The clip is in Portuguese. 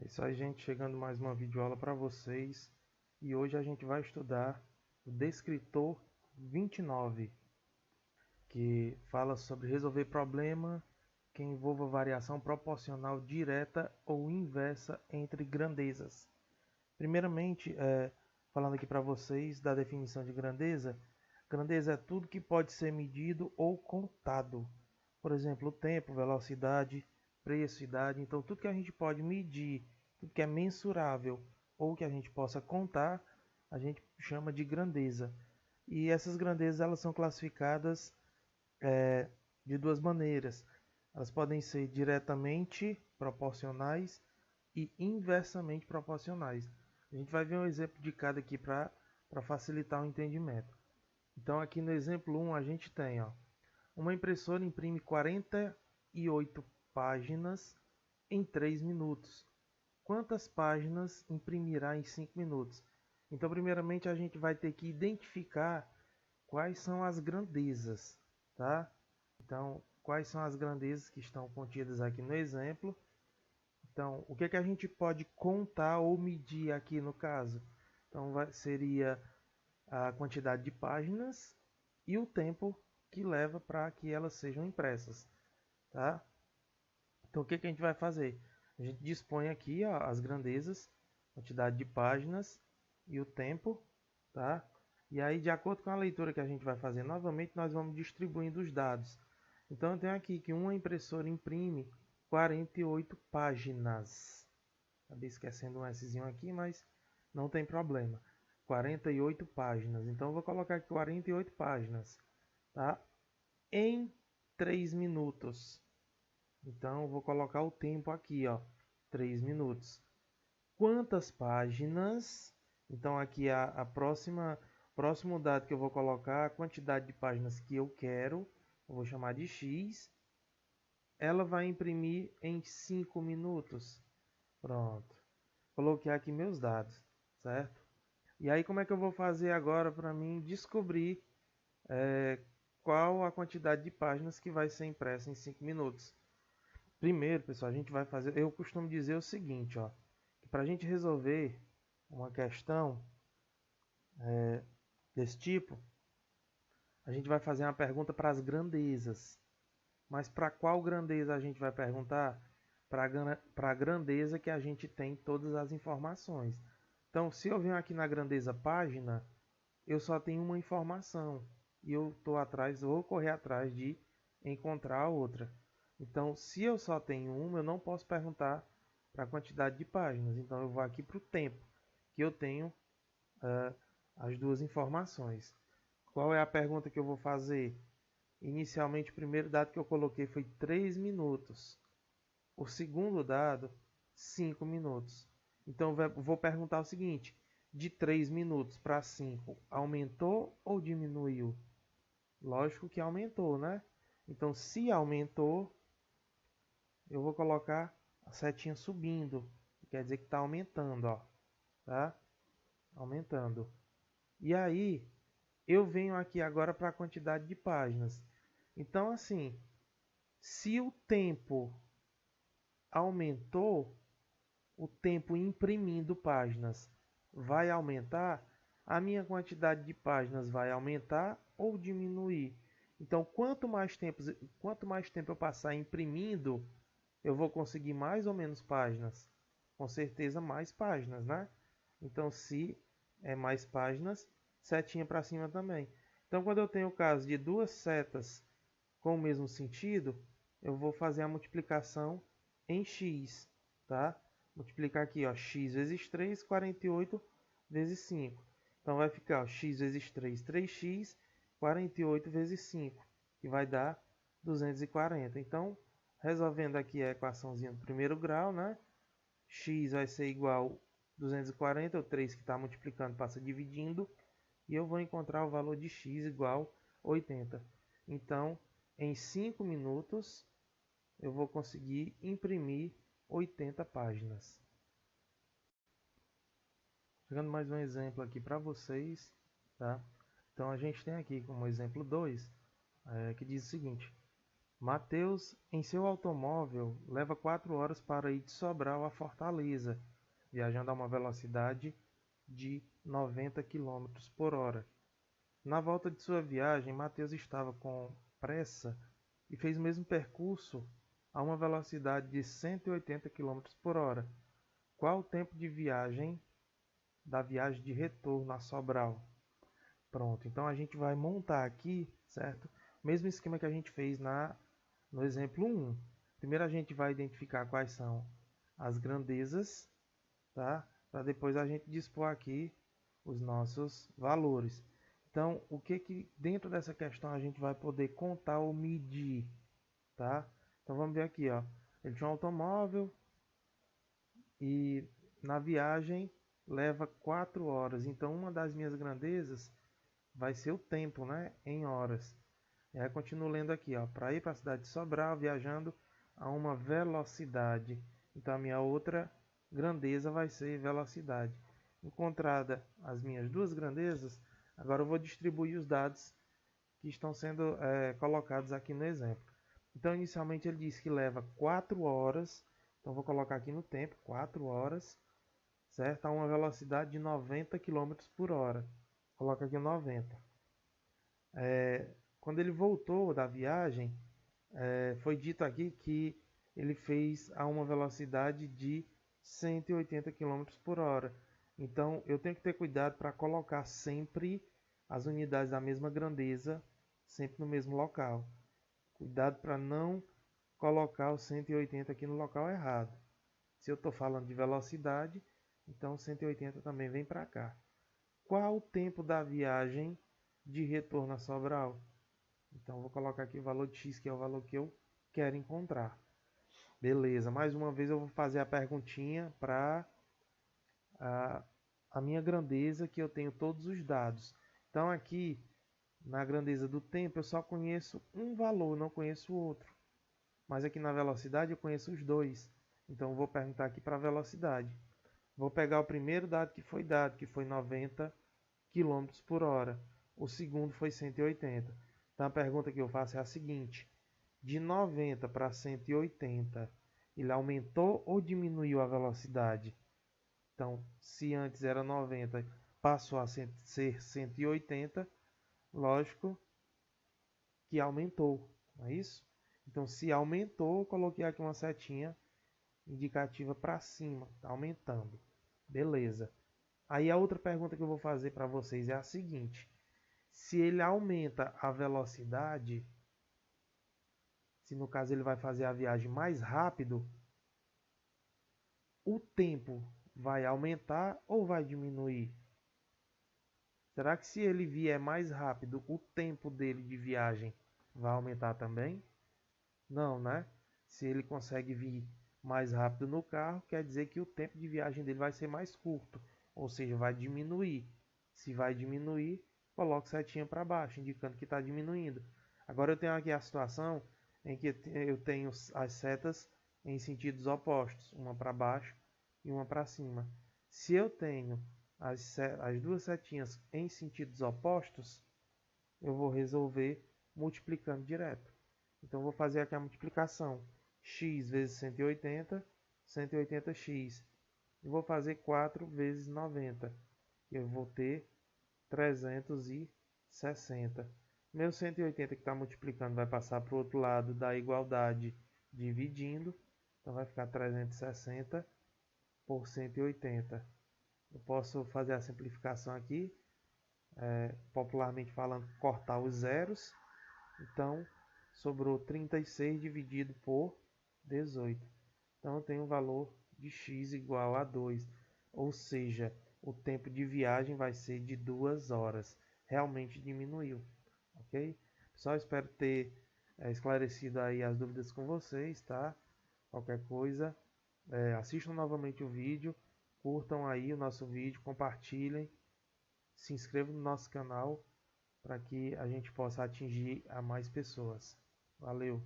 É isso aí, gente, chegando mais uma videoaula para vocês. E hoje a gente vai estudar o Descritor 29, que fala sobre resolver problema que envolva variação proporcional direta ou inversa entre grandezas. Primeiramente, falando aqui para vocês da definição de grandeza. Grandeza é tudo que pode ser medido ou contado. Por exemplo, o tempo, velocidade, preço, idade. Então, tudo que a gente pode medir, tudo que é mensurável ou que a gente possa contar, a gente chama de grandeza. E essas grandezas elas são classificadas de duas maneiras. Elas podem ser diretamente proporcionais e inversamente proporcionais. A gente vai ver um exemplo de cada aqui para facilitar o entendimento. Então, aqui no exemplo 1, a gente tem uma impressora imprime 48 páginas em 3 minutos. Quantas páginas imprimirá em 5 minutos? Então, primeiramente, a gente vai ter que identificar quais são as grandezas, tá? Então, quais são as grandezas que estão contidas aqui no exemplo? Então, o que a gente pode contar ou medir aqui no caso? Então, seria a quantidade de páginas e o tempo que leva para que elas sejam impressas, tá? Então, o que a gente vai fazer? A gente dispõe aqui as grandezas, quantidade de páginas e o tempo, tá? E aí, de acordo com a leitura que a gente vai fazer novamente, nós vamos distribuindo os dados. Então, eu tenho aqui que uma impressora imprime 48 páginas. Acabei esquecendo um Szinho aqui, mas não tem problema. 48 páginas. Então, eu vou colocar aqui 48 páginas, tá? Em 3 minutos. Então, eu vou colocar o tempo aqui, 3 minutos. Quantas páginas? Então, aqui a próximo dado que eu vou colocar, a quantidade de páginas que eu quero, eu vou chamar de X. Ela vai imprimir em 5 minutos. Pronto. Coloquei aqui meus dados, certo? E aí, como é que eu vou fazer agora para mim descobrir qual a quantidade de páginas que vai ser impressa em 5 minutos? Primeiro, pessoal, a gente vai fazer... Eu costumo dizer o seguinte, que para a gente resolver uma questão desse tipo, a gente vai fazer uma pergunta para as grandezas. Mas para qual grandeza a gente vai perguntar? Para a grandeza que a gente tem todas as informações. Então, se eu venho aqui na grandeza página, eu só tenho uma informação. E eu vou correr atrás de encontrar a outra. Então, se eu só tenho uma, eu não posso perguntar para a quantidade de páginas. Então, eu vou aqui para o tempo, que eu tenho as duas informações. Qual é a pergunta que eu vou fazer? Inicialmente, o primeiro dado que eu coloquei foi 3 minutos. O segundo dado, 5 minutos. Então, eu vou perguntar o seguinte: de 3 minutos para 5, aumentou ou diminuiu? Lógico que aumentou, né? Então, se aumentou, eu vou colocar a setinha subindo. Quer dizer que está aumentando, tá? Aumentando. E aí, eu venho aqui agora para a quantidade de páginas. Então, assim, se o tempo aumentou, o tempo imprimindo páginas vai aumentar, a minha quantidade de páginas vai aumentar ou diminuir. Então, quanto mais tempo eu passar imprimindo, eu vou conseguir mais ou menos páginas. Com certeza mais páginas, né? Então, se é mais páginas, setinha para cima também. Então, quando eu tenho o caso de duas setas com o mesmo sentido, eu vou fazer a multiplicação em x, tá? Multiplicar aqui, x vezes 3, 48 vezes 5. Então, vai ficar x vezes 3, 3x, 48 vezes 5, que vai dar 240. Então, resolvendo aqui a equaçãozinha do primeiro grau, né? X vai ser igual a 240, o 3 que está multiplicando passa dividindo, e eu vou encontrar o valor de x igual a 80. Então, em 5 minutos, eu vou conseguir imprimir 80 páginas. Chegando mais um exemplo aqui para vocês, tá? Então, a gente tem aqui como exemplo 2, que diz o seguinte: Mateus, em seu automóvel, leva 4 horas para ir de Sobral a Fortaleza, viajando a uma velocidade de 90 quilômetros por hora. Na volta de sua viagem, Mateus estava com pressa e fez o mesmo percurso a uma velocidade de 180 quilômetros por hora. Qual o tempo de viagem da viagem de retorno a Sobral? Pronto, então a gente vai montar aqui, certo? Mesmo esquema que a gente fez no exemplo 1. Primeiro a gente vai identificar quais são as grandezas, tá? Para depois a gente dispor aqui os nossos valores. Então, o que dentro dessa questão a gente vai poder contar ou medir, tá? Então vamos ver aqui, ó. Ele tinha um automóvel e na viagem leva 4 horas. Então, uma das minhas grandezas vai ser o tempo, né? Em horas. E aí continuo lendo aqui, ó. Para ir para a cidade de Sobral, viajando a uma velocidade. Então, a minha outra grandeza vai ser velocidade. Encontrada as minhas duas grandezas, agora eu vou distribuir os dados que estão sendo colocados aqui no exemplo. Então, inicialmente ele disse que leva 4 horas, então vou colocar aqui no tempo, 4 horas, certo? A uma velocidade de 90 quilômetros por hora. Coloca aqui 90. Quando ele voltou da viagem, foi dito aqui que ele fez a uma velocidade de 180 quilômetros por hora. Então, eu tenho que ter cuidado para colocar sempre as unidades da mesma grandeza, sempre no mesmo local. Cuidado para não colocar o 180 aqui no local errado. Se eu estou falando de velocidade, então 180 também vem para cá. Qual o tempo da viagem de retorno a Sobral? Então, vou colocar aqui o valor de x, que é o valor que eu quero encontrar. Beleza, mais uma vez eu vou fazer a perguntinha para a minha grandeza, que eu tenho todos os dados. Então aqui, na grandeza do tempo, eu só conheço um valor, não conheço o outro. Mas aqui na velocidade eu conheço os dois. Então eu vou perguntar aqui para a velocidade. Vou pegar o primeiro dado que foi dado, que foi 90 km por hora. O segundo foi 180. Então a pergunta que eu faço é a seguinte: de 90 para 180, ele aumentou ou diminuiu a velocidade? Então, se antes era 90, passou a ser 180, lógico que aumentou, não é isso? Então, se aumentou, eu coloquei aqui uma setinha indicativa para cima, está aumentando. Beleza. Aí a outra pergunta que eu vou fazer para vocês é a seguinte: se ele aumenta a velocidade, se no caso ele vai fazer a viagem mais rápido, o tempo vai aumentar ou vai diminuir? Será que se ele vier mais rápido, o tempo dele de viagem vai aumentar também? Não, né? Se ele consegue vir mais rápido no carro, quer dizer que o tempo de viagem dele vai ser mais curto, ou seja, vai diminuir. Se vai diminuir, coloque setinha para baixo, indicando que está diminuindo. Agora eu tenho aqui a situação em que eu tenho as setas em sentidos opostos, uma para baixo e uma para cima. Se eu tenho as duas setinhas em sentidos opostos, eu vou resolver multiplicando direto. Então, vou fazer aqui a multiplicação. X vezes 180, 180x. E vou fazer 4 vezes 90. Eu vou ter 360. Meu 180 que está multiplicando vai passar para o outro lado da igualdade dividindo. Então, vai ficar 360 por 180. Eu posso fazer a simplificação aqui. Popularmente falando, cortar os zeros. Então, sobrou 36 dividido por 18. Então, eu tenho o valor de x igual a 2. Ou seja, o tempo de viagem vai ser de 2 horas. Realmente diminuiu. Ok? Só espero ter esclarecido aí as dúvidas com vocês, tá? Qualquer coisa, assistam novamente o vídeo. Curtam aí o nosso vídeo, compartilhem. Se inscrevam no nosso canal para que a gente possa atingir a mais pessoas. Valeu!